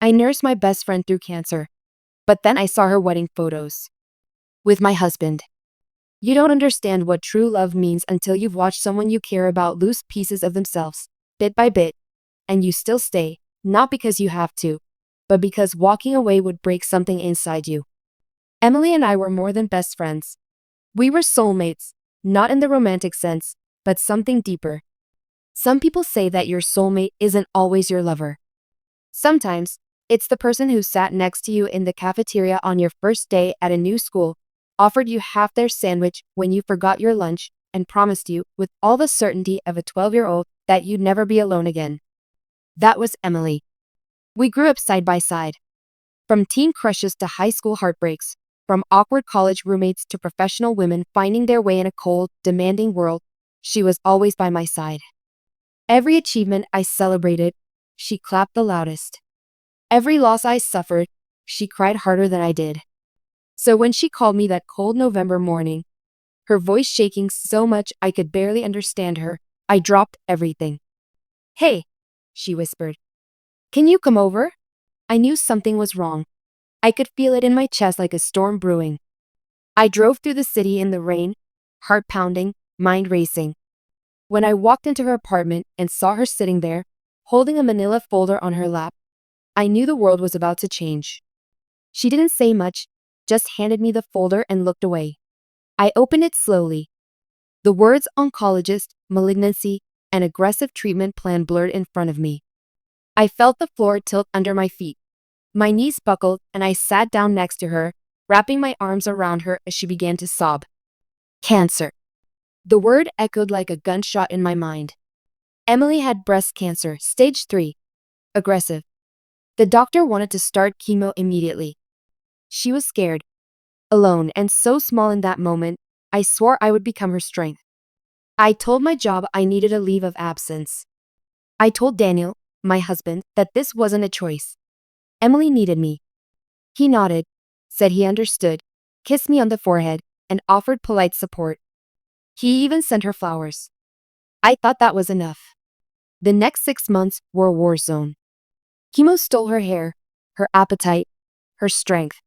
I nursed my best friend through cancer, but then I saw her wedding photos with my husband. You don't understand what true love means until you've watched someone you care about lose pieces of themselves, bit by bit, and you still stay, not because you have to, but because walking away would break something inside you. Emily and I were more than best friends. We were soulmates, not in the romantic sense, but something deeper. Some people say that your soulmate isn't always your lover. Sometimes, it's the person who sat next to you in the cafeteria on your first day at a new school, offered you half their sandwich when you forgot your lunch, and promised you, with all the certainty of a 12-year-old, that you'd never be alone again. That was Emily. We grew up side by side. From teen crushes to high school heartbreaks, from awkward college roommates to professional women finding their way in a cold, demanding world, she was always by my side. Every achievement I celebrated, she clapped the loudest. Every loss I suffered, she cried harder than I did. So when she called me that cold November morning, her voice shaking so much I could barely understand her, I dropped everything. "Hey," she whispered. "Can you come over?" I knew something was wrong. I could feel it in my chest like a storm brewing. I drove through the city in the rain, heart pounding, mind racing. When I walked into her apartment and saw her sitting there, holding a manila folder on her lap, I knew the world was about to change. She didn't say much, just handed me the folder and looked away. I opened it slowly. The words oncologist, malignancy, and aggressive treatment plan blurred in front of me. I felt the floor tilt under my feet. My knees buckled and I sat down next to her, wrapping my arms around her as she began to sob. Cancer. The word echoed like a gunshot in my mind. Emily had breast cancer, stage 3. Aggressive. The doctor wanted to start chemo immediately. She was scared, alone, and so small in that moment, I swore I would become her strength. I told my job I needed a leave of absence. I told Daniel, my husband, that this wasn't a choice. Emily needed me. He nodded, said he understood, kissed me on the forehead, and offered polite support. He even sent her flowers. I thought that was enough. The next 6 months were a war zone. Chemo stole her hair, her appetite, her strength.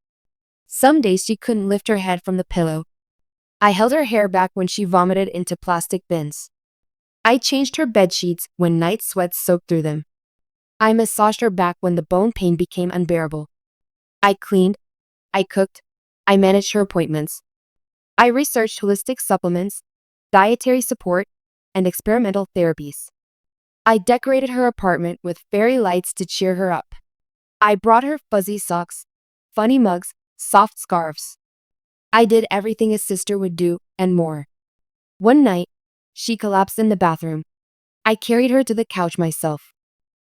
Some days she couldn't lift her head from the pillow. I held her hair back when she vomited into plastic bins. I changed her bed sheets when night sweats soaked through them. I massaged her back when the bone pain became unbearable. I cleaned, I cooked, I managed her appointments. I researched holistic supplements, dietary support, and experimental therapies. I decorated her apartment with fairy lights to cheer her up. I brought her fuzzy socks, funny mugs, soft scarves. I did everything a sister would do, and more. One night, she collapsed in the bathroom. I carried her to the couch myself.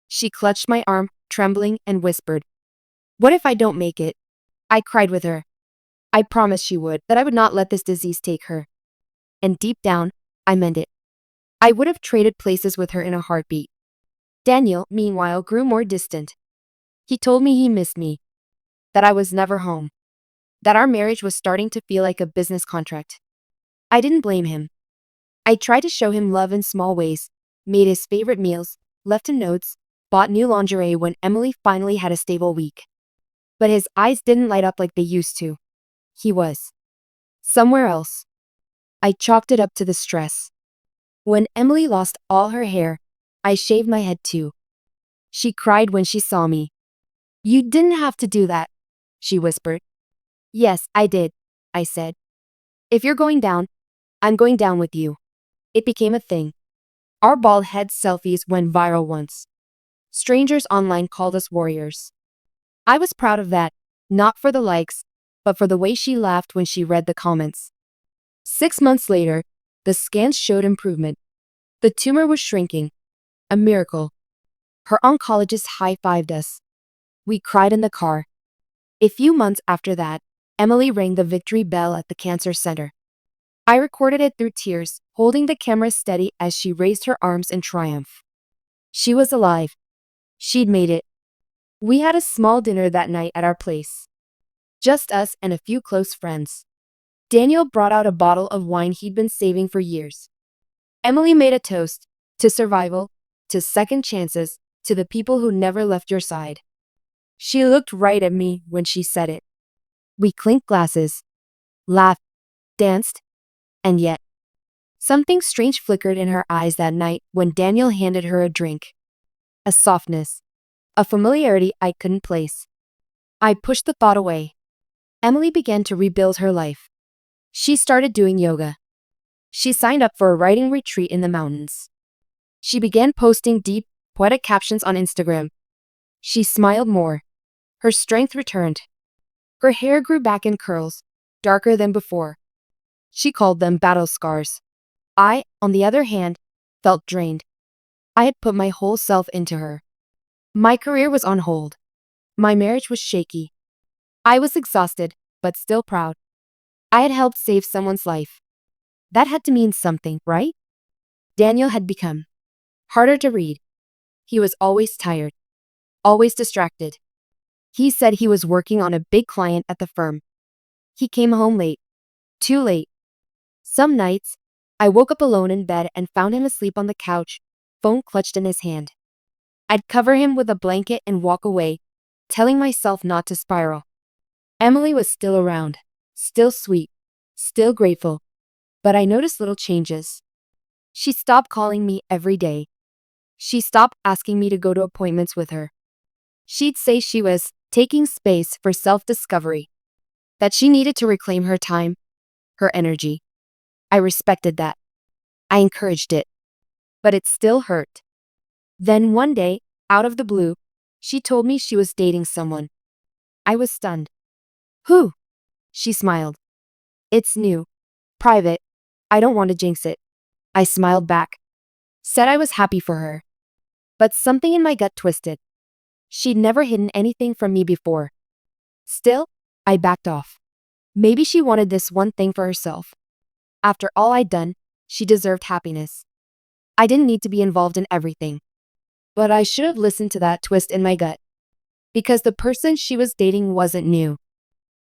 She clutched my arm, trembling, and whispered, "What if I don't make it?" I cried with her. I promised she would, that I would not let this disease take her. And deep down, I meant it. I would have traded places with her in a heartbeat. Daniel, meanwhile, grew more distant. He told me he missed me, that I was never home, that our marriage was starting to feel like a business contract. I didn't blame him. I tried to show him love in small ways, made his favorite meals, left him notes, bought new lingerie when Emily finally had a stable week. But his eyes didn't light up like they used to. He was somewhere else. I chalked it up to the stress. When Emily lost all her hair, I shaved my head too. She cried when she saw me. "You didn't have to do that," she whispered. "Yes, I did," I said. "If you're going down, I'm going down with you." It became a thing. Our bald head selfies went viral once. Strangers online called us warriors. I was proud of that, not for the likes, but for the way she laughed when she read the comments. 6 months later, the scans showed improvement. The tumor was shrinking. A miracle. Her oncologist high-fived us. We cried in the car. A few months after that, Emily rang the victory bell at the cancer center. I recorded it through tears, holding the camera steady as she raised her arms in triumph. She was alive. She'd made it. We had a small dinner that night at our place. Just us and a few close friends. Daniel brought out a bottle of wine he'd been saving for years. Emily made a toast to survival, to second chances, to the people who never left your side. She looked right at me when she said it. We clinked glasses, laughed, danced, and yet, something strange flickered in her eyes that night when Daniel handed her a drink. A softness, a familiarity I couldn't place. I pushed the thought away. Emily began to rebuild her life. She started doing yoga. She signed up for a writing retreat in the mountains. She began posting deep, poetic captions on Instagram. She smiled more. Her strength returned. Her hair grew back in curls, darker than before. She called them battle scars. I, on the other hand, felt drained. I had put my whole self into her. My career was on hold. My marriage was shaky. I was exhausted, but still proud. I had helped save someone's life. That had to mean something, right? Daniel had become harder to read. He was always tired, always distracted. He said he was working on a big client at the firm. He came home late, too late. Some nights, I woke up alone in bed and found him asleep on the couch, phone clutched in his hand. I'd cover him with a blanket and walk away, telling myself not to spiral. Emily was still around, still sweet, still grateful, but I noticed little changes. She stopped calling me every day. She stopped asking me to go to appointments with her. She'd say she was taking space for self-discovery, that she needed to reclaim her time, her energy. I respected that. I encouraged it. But it still hurt. Then one day, out of the blue, she told me she was dating someone. I was stunned. Who? She smiled. It's new. Private. I don't want to jinx it. I smiled back. Said I was happy for her. But something in my gut twisted. She'd never hidden anything from me before. Still, I backed off. Maybe she wanted this one thing for herself. After all I'd done, she deserved happiness. I didn't need to be involved in everything. But I should have listened to that twist in my gut. Because the person she was dating wasn't new.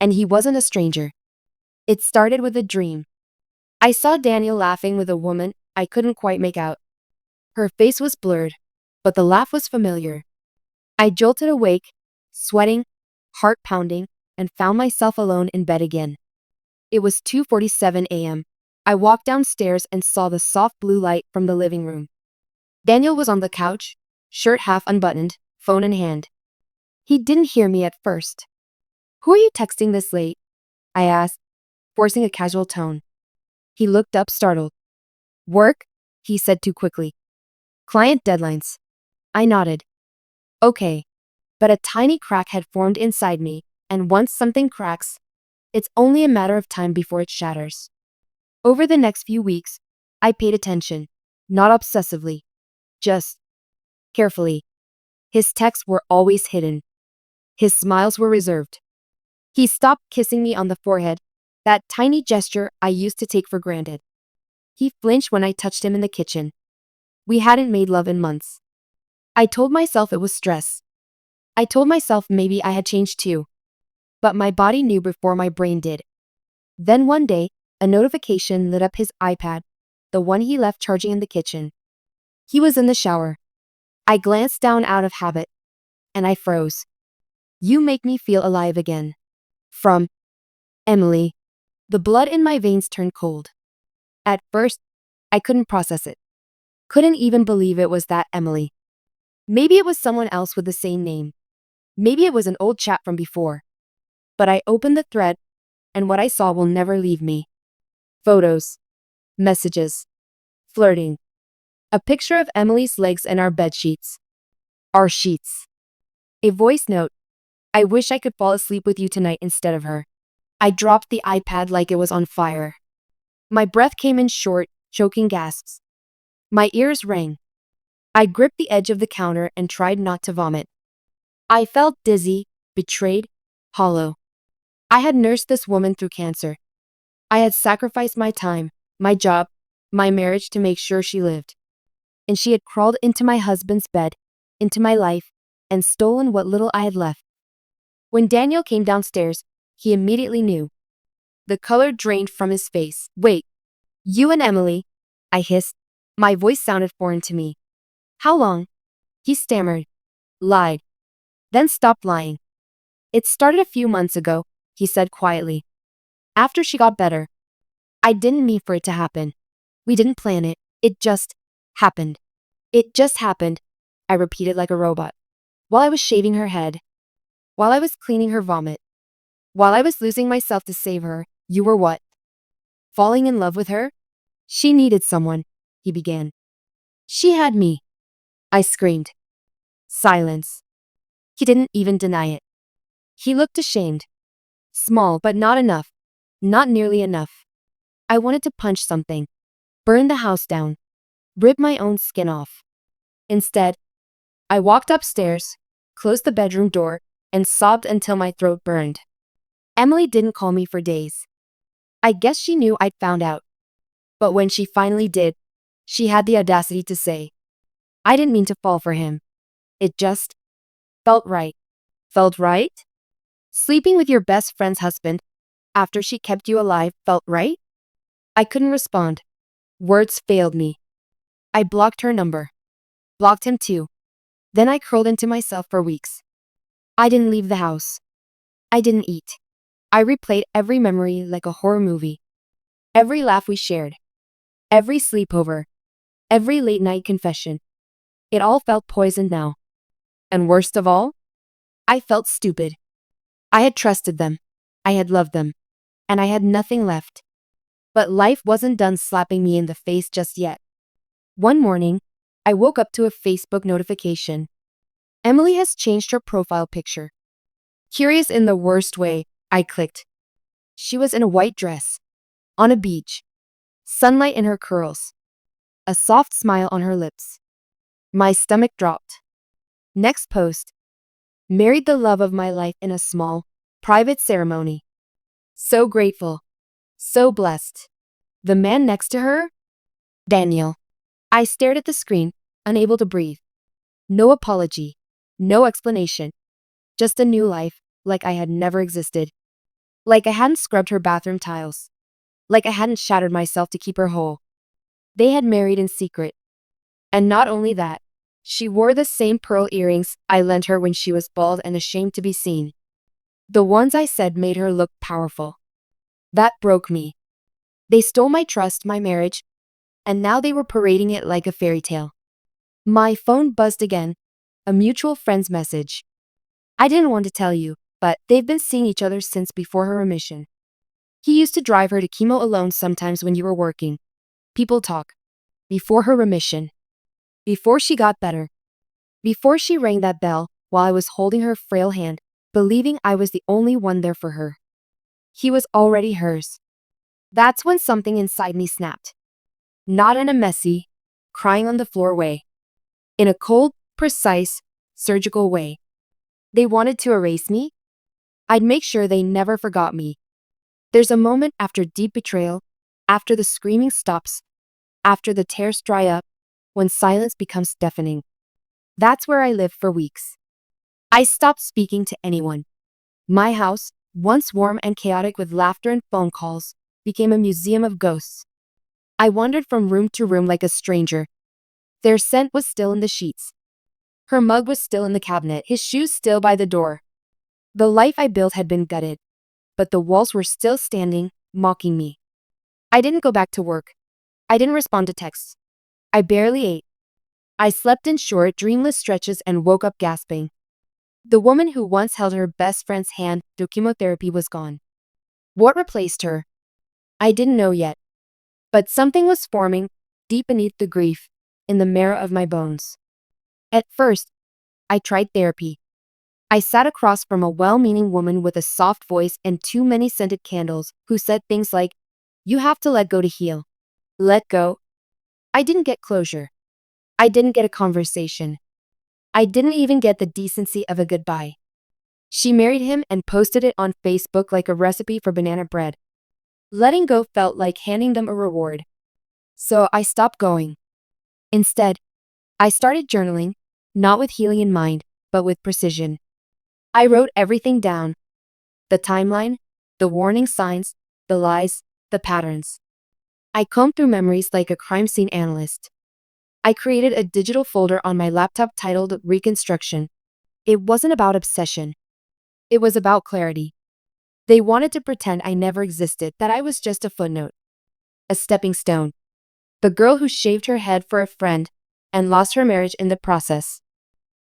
And he wasn't a stranger. It started with a dream. I saw Daniel laughing with a woman I couldn't quite make out. Her face was blurred, but the laugh was familiar. I jolted awake, sweating, heart pounding, and found myself alone in bed again. It was 2:47 a.m. I walked downstairs and saw the soft blue light from the living room. Daniel was on the couch, shirt half unbuttoned, phone in hand. He didn't hear me at first. Who are you texting this late? I asked, forcing a casual tone. He looked up startled. Work? He said too quickly. Client deadlines. I nodded. Okay. But a tiny crack had formed inside me, and once something cracks, it's only a matter of time before it shatters. Over the next few weeks, I paid attention, not obsessively, just carefully. His texts were always hidden. His smiles were reserved. He stopped kissing me on the forehead, that tiny gesture I used to take for granted. He flinched when I touched him in the kitchen. We hadn't made love in months. I told myself it was stress. I told myself maybe I had changed too. But my body knew before my brain did. Then one day, a notification lit up his iPad, the one he left charging in the kitchen. He was in the shower. I glanced down out of habit, and I froze. You make me feel alive again. From Emily. The blood in my veins turned cold. At first, I couldn't process it. Couldn't even believe it was that Emily. Maybe it was someone else with the same name. Maybe it was an old chat from before. But I opened the thread, and what I saw will never leave me. Photos. Messages. Flirting. A picture of Emily's legs and our bed sheets. Our sheets. A voice note. I wish I could fall asleep with you tonight instead of her. I dropped the iPad like it was on fire. My breath came in short, choking gasps. My ears rang. I gripped the edge of the counter and tried not to vomit. I felt dizzy, betrayed, hollow. I had nursed this woman through cancer. I had sacrificed my time, my job, my marriage to make sure she lived. And she had crawled into my husband's bed, into my life, and stolen what little I had left. When Daniel came downstairs, he immediately knew. The color drained from his face. Wait, you and Emily? I hissed. My voice sounded foreign to me. How long? He stammered. Lied. Then stopped lying. It started a few months ago, he said quietly. After she got better. I didn't mean for it to happen. We didn't plan it. It just happened. It just happened, I repeated like a robot. While I was shaving her head. While I was cleaning her vomit. While I was losing myself to save her, you were what? Falling in love with her? She needed someone, he began. She had me. I screamed. Silence. He didn't even deny it. He looked ashamed. Small, but not enough. Not nearly enough. I wanted to punch something. Burn the house down. Rip my own skin off. Instead, I walked upstairs, closed the bedroom door, and sobbed until my throat burned. Emily didn't call me for days. I guess she knew I'd found out. But when she finally did, she had the audacity to say, I didn't mean to fall for him. It just felt right. Felt right? Sleeping with your best friend's husband after she kept you alive felt right? I couldn't respond. Words failed me. I blocked her number. Blocked him too. Then I curled into myself for weeks. I didn't leave the house. I didn't eat. I replayed every memory like a horror movie. Every laugh we shared. Every sleepover. Every late night confession. It all felt poisoned now. And worst of all, I felt stupid. I had trusted them. I had loved them. And I had nothing left. But life wasn't done slapping me in the face just yet. One morning, I woke up to a Facebook notification. Emily has changed her profile picture. Curious in the worst way, I clicked. She was in a white dress. On a beach. Sunlight in her curls. A soft smile on her lips. My stomach dropped. Next post. Married the love of my life in a small, private ceremony. So grateful. So blessed. The man next to her? Daniel. I stared at the screen, unable to breathe. No apology. No explanation. Just a new life, like I had never existed. Like I hadn't scrubbed her bathroom tiles. Like I hadn't shattered myself to keep her whole. They had married in secret. And not only that, she wore the same pearl earrings I lent her when she was bald and ashamed to be seen. The ones I said made her look powerful. That broke me. They stole my trust, my marriage, and now they were parading it like a fairy tale. My phone buzzed again. A mutual friend's message. I didn't want to tell you, but they've been seeing each other since before her remission. He used to drive her to chemo alone sometimes when you were working. People talk. Before her remission. Before she got better. Before she rang that bell while I was holding her frail hand, believing I was the only one there for her. He was already hers. That's when something inside me snapped. Not in a messy, crying on the floor way. In a cold, precise, surgical way. They wanted to erase me? I'd make sure they never forgot me. There's a moment after deep betrayal, after the screaming stops, after the tears dry up, when silence becomes deafening. That's where I lived for weeks. I stopped speaking to anyone. My house, once warm and chaotic with laughter and phone calls, became a museum of ghosts. I wandered from room to room like a stranger. Their scent was still in the sheets. Her mug was still in the cabinet, his shoes still by the door. The life I built had been gutted, but the walls were still standing, mocking me. I didn't go back to work. I didn't respond to texts. I barely ate. I slept in short, dreamless stretches and woke up gasping. The woman who once held her best friend's hand through chemotherapy was gone. What replaced her? I didn't know yet. But something was forming, deep beneath the grief, in the marrow of my bones. At first, I tried therapy. I sat across from a well-meaning woman with a soft voice and too many scented candles who said things like, "You have to let go to heal." Let go. I didn't get closure. I didn't get a conversation. I didn't even get the decency of a goodbye. She married him and posted it on Facebook like a recipe for banana bread. Letting go felt like handing them a reward. So I stopped going. Instead, I started journaling, not with healing in mind, but with precision. I wrote everything down. The timeline, the warning signs, the lies, the patterns. I combed through memories like a crime scene analyst. I created a digital folder on my laptop titled Reconstruction. It wasn't about obsession. It was about clarity. They wanted to pretend I never existed, that I was just a footnote, a stepping stone, the girl who shaved her head for a friend and lost her marriage in the process.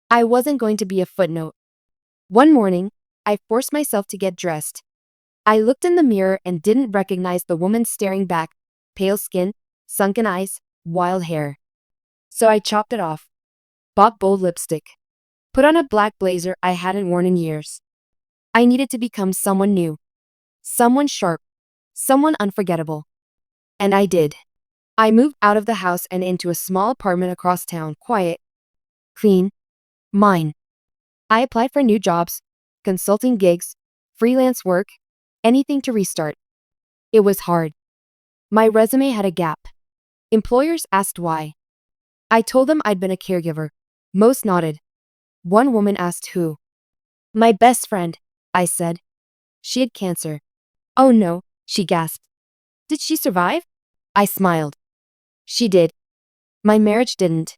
I wasn't going to be a footnote. One morning, I forced myself to get dressed. I looked in the mirror and didn't recognize the woman staring back, pale skin, sunken eyes, wild hair. So I chopped it off, bought bold lipstick, put on a black blazer I hadn't worn in years. I needed to become someone new, someone sharp, someone unforgettable. And I did. I moved out of the house and into a small apartment across town, quiet, clean, mine. I applied for new jobs, consulting gigs, freelance work, anything to restart. It was hard. My resume had a gap. Employers asked why. I told them I'd been a caregiver. Most nodded. One woman asked who. My best friend, I said. She had cancer. Oh no, she gasped. Did she survive? I smiled. She did. My marriage didn't.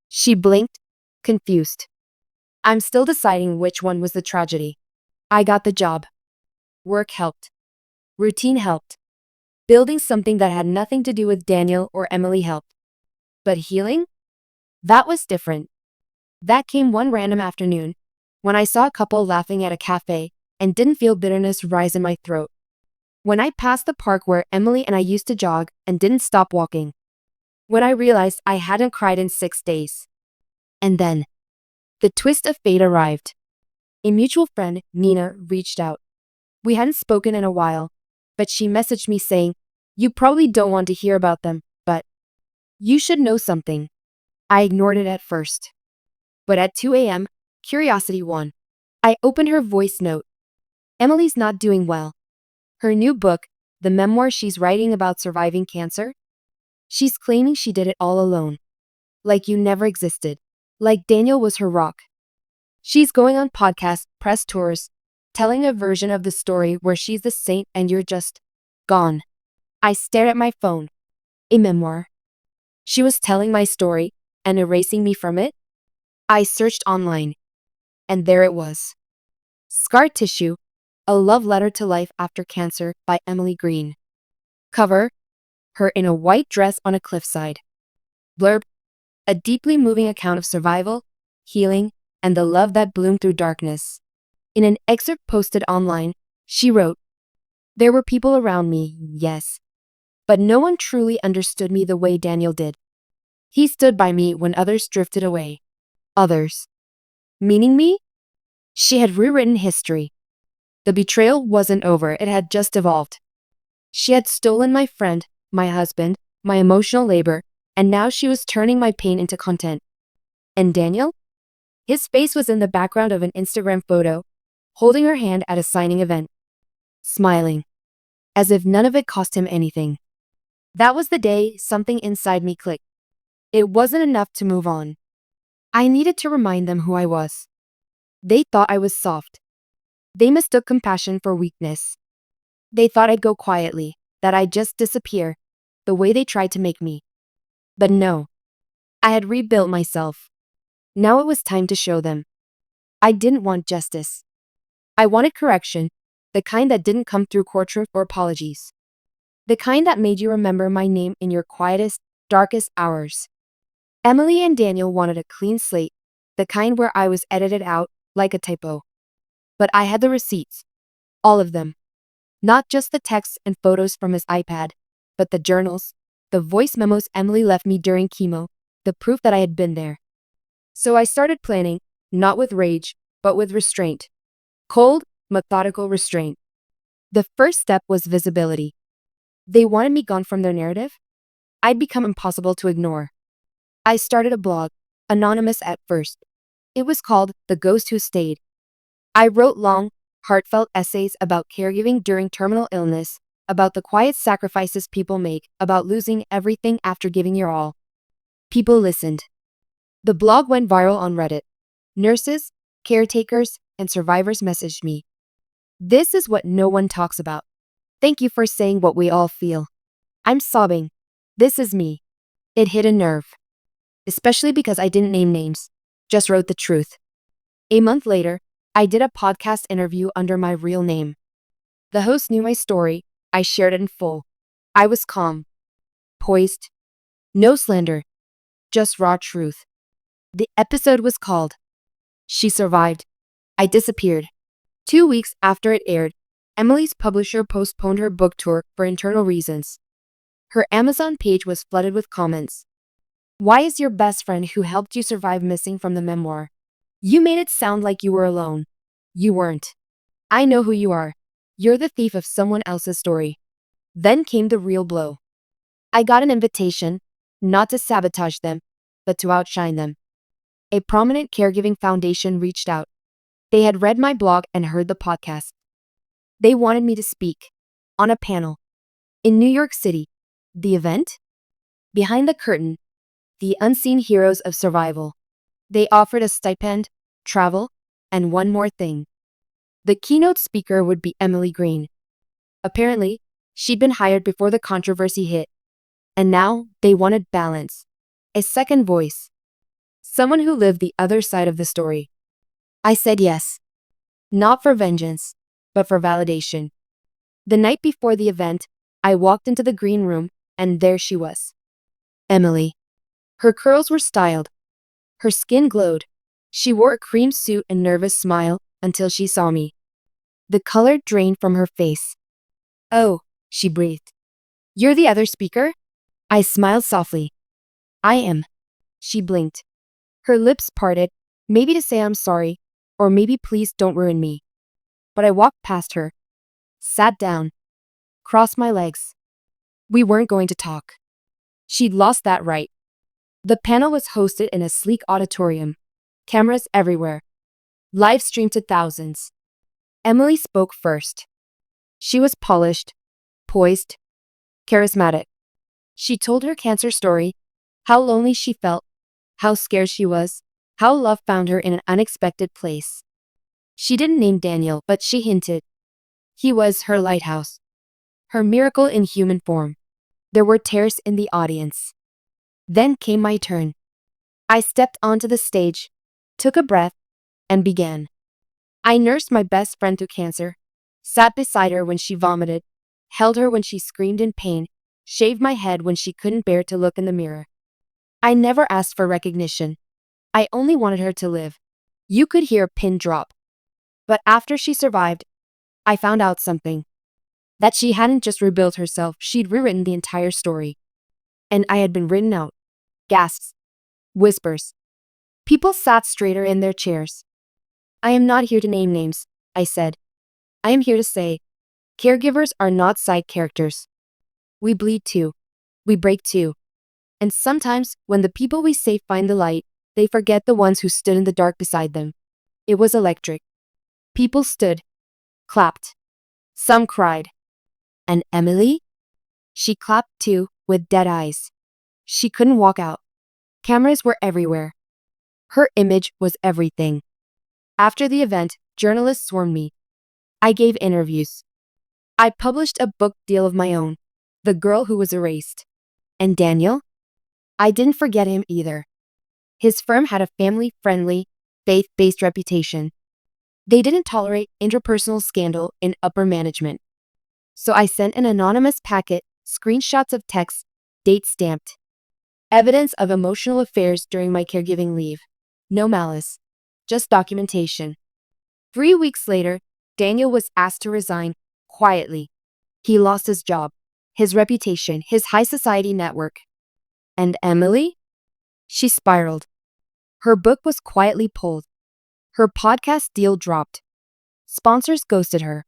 She blinked, confused. I'm still deciding which one was the tragedy. I got the job. Work helped. Routine helped. Building something that had nothing to do with Daniel or Emily helped. But healing? That was different. That came one random afternoon, when I saw a couple laughing at a cafe and didn't feel bitterness rise in my throat. When I passed the park where Emily and I used to jog and didn't stop walking. When I realized I hadn't cried in 6 days. And then, the twist of fate arrived. A mutual friend, Nina, reached out. We hadn't spoken in a while, but she messaged me saying, "You probably don't want to hear about them, but you should know something." I ignored it at first. But at 2 a.m., curiosity won. I opened her voice note. Emily's not doing well. Her new book, the memoir she's writing about surviving cancer, she's claiming she did it all alone. Like you never existed. Like Daniel was her rock. She's going on podcasts, press tours, telling a version of the story where she's the saint and you're just gone. I stared at my phone. A memoir. She was telling my story and erasing me from it? I searched online. And there it was. Scar Tissue, A Love Letter to Life After Cancer by Emily Green. Cover, her in a white dress on a cliffside. Blurb, a deeply moving account of survival, healing, and the love that bloomed through darkness. In an excerpt posted online, she wrote, "There were people around me, yes. But no one truly understood me the way Daniel did. He stood by me when others drifted away." Others. Meaning me? She had rewritten history. The betrayal wasn't over, it had just evolved. She had stolen my friend, my husband, my emotional labor, and now she was turning my pain into content. And Daniel? His face was in the background of an Instagram photo, holding her hand at a signing event. Smiling. As if none of it cost him anything. That was the day something inside me clicked. It wasn't enough to move on. I needed to remind them who I was. They thought I was soft. They mistook compassion for weakness. They thought I'd go quietly, that I'd just disappear, the way they tried to make me. But no. I had rebuilt myself. Now it was time to show them. I didn't want justice. I wanted correction, the kind that didn't come through courtroom or apologies. The kind that made you remember my name in your quietest, darkest hours. Emily and Daniel wanted a clean slate, the kind where I was edited out, like a typo. But I had the receipts. All of them. Not just the texts and photos from his iPad, but the journals, the voice memos Emily left me during chemo, the proof that I had been there. So I started planning, not with rage, but with restraint. Cold, methodical restraint. The first step was visibility. They wanted me gone from their narrative? I'd become impossible to ignore. I started a blog, anonymous at first. It was called The Ghost Who Stayed. I wrote long, heartfelt essays about caregiving during terminal illness, about the quiet sacrifices people make, about losing everything after giving your all. People listened. The blog went viral on Reddit. Nurses, caretakers, and survivors messaged me. "This is what no one talks about. Thank you for saying what we all feel." I'm sobbing. This is me. It hit a nerve. Especially because I didn't name names, just wrote the truth. A month later, I did a podcast interview under my real name. The host knew my story. I shared it in full. I was calm, poised, no slander, just raw truth. The episode was called She Survived. I Disappeared. 2 weeks after it aired, Emily's publisher postponed her book tour for internal reasons. Her Amazon page was flooded with comments. Why is your best friend who helped you survive missing from the memoir? You made it sound like you were alone. You weren't. I know who you are. You're the thief of someone else's story. Then came the real blow. I got an invitation, not to sabotage them, but to outshine them. A prominent caregiving foundation reached out. They had read my blog and heard the podcast. They wanted me to speak on a panel in New York City. The event? Behind the curtain, the unseen heroes of survival. They offered a stipend, travel, and one more thing. The keynote speaker would be Emily Green. Apparently, she'd been hired before the controversy hit. And now they wanted balance. A second voice. Someone who lived the other side of the story. I said yes. Not for vengeance, but for validation. The night before the event, I walked into the green room, and there she was. Emily. Her curls were styled. Her skin glowed. She wore a cream suit and nervous smile until she saw me. The color drained from her face. Oh, she breathed. You're the other speaker? I smiled softly. I am. She blinked. Her lips parted, maybe to say I'm sorry, or maybe please don't ruin me. But I walked past her, sat down, crossed my legs. We weren't going to talk. She'd lost that right. The panel was hosted in a sleek auditorium. Cameras everywhere. Live streamed to thousands. Emily spoke first. She was polished, poised, charismatic. She told her cancer story, how lonely she felt, how scared she was, how love found her in an unexpected place. She didn't name Daniel, but she hinted. He was her lighthouse, her miracle in human form. There were tears in the audience. Then came my turn. I stepped onto the stage, took a breath, and began. I nursed my best friend through cancer, sat beside her when she vomited, held her when she screamed in pain, shaved my head when she couldn't bear to look in the mirror. I never asked for recognition. I only wanted her to live. You could hear a pin drop. But after she survived, I found out something. That she hadn't just rebuilt herself, she'd rewritten the entire story. And I had been written out. Gasps. Whispers. People sat straighter in their chairs. I am not here to name names, I said. I am here to say, caregivers are not side characters. We bleed too. We break too. And sometimes, when the people we save find the light, they forget the ones who stood in the dark beside them. It was electric. People stood, clapped. Some cried. And Emily? She clapped too, with dead eyes. She couldn't walk out. Cameras were everywhere. Her image was everything. After the event, journalists swarmed me. I gave interviews. I published a book deal of my own, The Girl Who Was Erased. And Daniel? I didn't forget him either. His firm had a family-friendly, faith-based reputation. They didn't tolerate interpersonal scandal in upper management. So I sent an anonymous packet, screenshots of texts, date stamped. Evidence of emotional affairs during my caregiving leave. No malice. Just documentation. 3 weeks later, Daniel was asked to resign, quietly. He lost his job, his reputation, his high society network. And Emily? She spiraled. Her book was quietly pulled. Her podcast deal dropped. Sponsors ghosted her.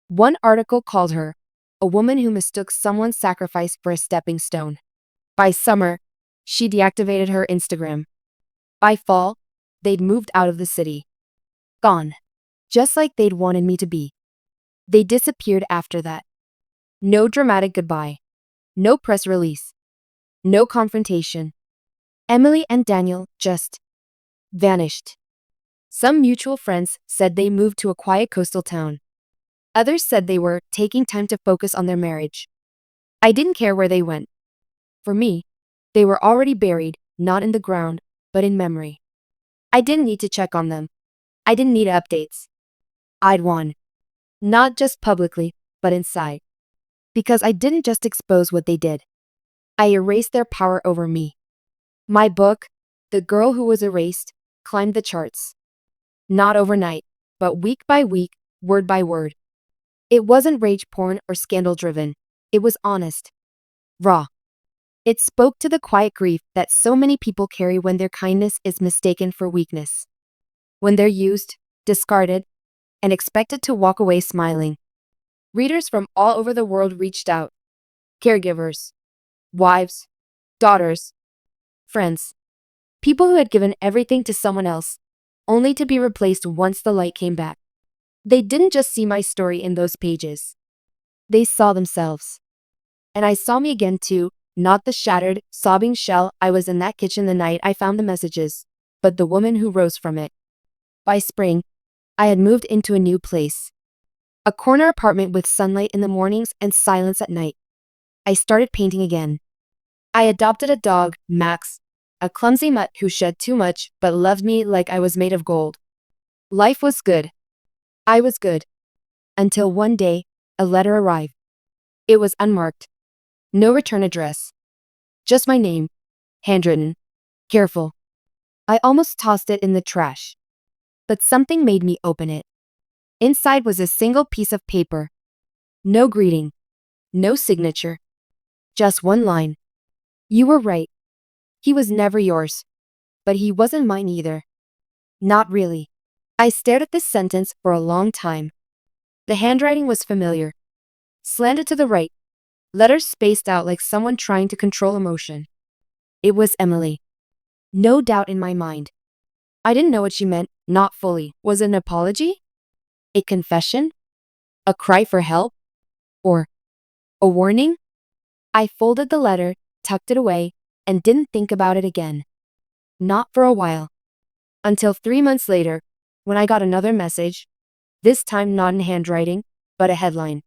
One article called her a woman who mistook someone's sacrifice for a stepping stone. By summer, she deactivated her Instagram. By fall, they'd moved out of the city. Gone. Just like they'd wanted me to be. They disappeared after that. No dramatic goodbye. No press release. No confrontation. Emily and Daniel just vanished. Some mutual friends said they moved to a quiet coastal town. Others said they were taking time to focus on their marriage. I didn't care where they went. For me, they were already buried, not in the ground, but in memory. I didn't need to check on them. I didn't need updates. I'd won. Not just publicly, but inside. Because I didn't just expose what they did. I erased their power over me. My book, The Girl Who Was Erased, climbed the charts. Not overnight, but week by week, word by word. It wasn't rage porn or scandal driven. It was honest. Raw. It spoke to the quiet grief that so many people carry when their kindness is mistaken for weakness. When they're used, discarded, and expected to walk away smiling. Readers from all over the world reached out. Caregivers, wives, daughters, friends. People who had given everything to someone else, only to be replaced once the light came back. They didn't just see my story in those pages. They saw themselves. And I saw me again too, not the shattered, sobbing shell I was in that kitchen the night I found the messages, but the woman who rose from it. By spring, I had moved into a new place. A corner apartment with sunlight in the mornings and silence at night. I started painting again. I adopted a dog, Max, a clumsy mutt who shed too much but loved me like I was made of gold. Life was good. I was good. Until one day, a letter arrived. It was unmarked. No return address. Just my name. Handwritten. Careful. I almost tossed it in the trash. But something made me open it. Inside was a single piece of paper. No greeting. No signature. Just one line. You were right. He was never yours. But he wasn't mine either. Not really. I stared at this sentence for a long time. The handwriting was familiar. Slanted to the right. Letters spaced out like someone trying to control emotion. It was Emily. No doubt in my mind. I didn't know what she meant, not fully. Was it an apology? A confession? A cry for help? Or a warning? I folded the letter, tucked it away, and didn't think about it again. Not for a while. Until 3 months later, when I got another message, this time not in handwriting, but a headline.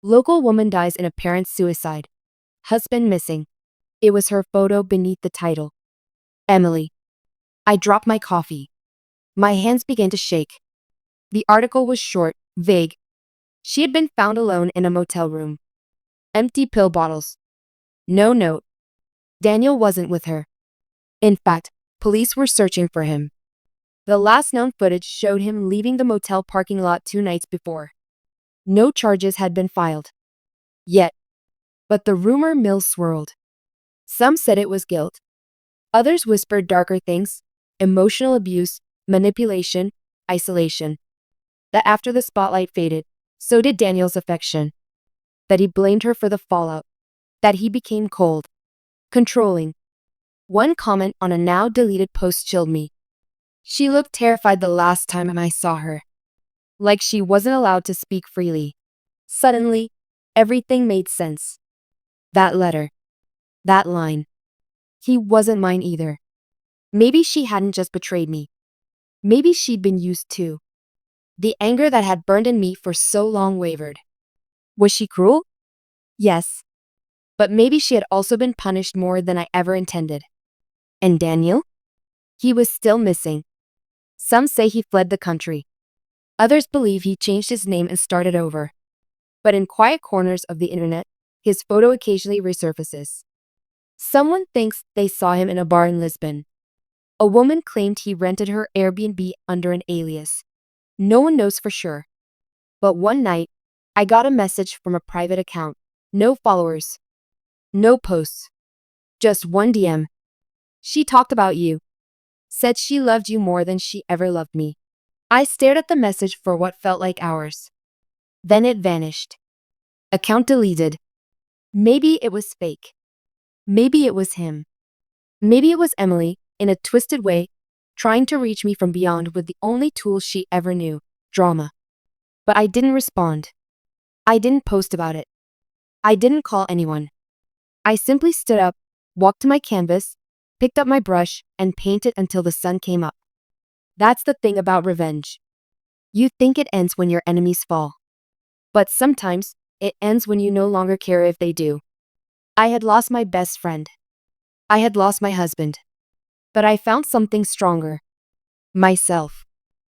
Local woman dies in apparent suicide. Husband missing. It was her photo beneath the title. Emily. I dropped my coffee. My hands began to shake. The article was short, vague. She had been found alone in a motel room. Empty pill bottles. No note. Daniel wasn't with her. In fact, police were searching for him. The last known footage showed him leaving the motel parking lot 2 nights before. No charges had been filed. Yet. But the rumor mill swirled. Some said it was guilt. Others whispered darker things, emotional abuse, manipulation, isolation. That after the spotlight faded, so did Daniel's affection. That he blamed her for the fallout. That he became cold. Controlling. One comment on a now deleted post chilled me. She looked terrified the last time I saw her. Like she wasn't allowed to speak freely. Suddenly, everything made sense. That letter. That line. He wasn't mine either. Maybe she hadn't just betrayed me. Maybe she'd been used too. The anger that had burned in me for so long wavered. Was she cruel? Yes. But maybe she had also been punished more than I ever intended. And Daniel? He was still missing. Some say he fled the country. Others believe he changed his name and started over. But in quiet corners of the internet, his photo occasionally resurfaces. Someone thinks they saw him in a bar in Lisbon. A woman claimed he rented her Airbnb under an alias. No one knows for sure. But one night, I got a message from a private account. No followers. No posts. Just one DM. She talked about you. Said she loved you more than she ever loved me. I stared at the message for what felt like hours. Then it vanished. Account deleted. Maybe it was fake. Maybe it was him. Maybe it was Emily, in a twisted way, trying to reach me from beyond with the only tool she ever knew, drama. But I didn't respond. I didn't post about it. I didn't call anyone. I simply stood up, walked to my canvas, picked up my brush, and painted until the sun came up. That's the thing about revenge. You think it ends when your enemies fall. But sometimes, it ends when you no longer care if they do. I had lost my best friend. I had lost my husband. But I found something stronger. Myself.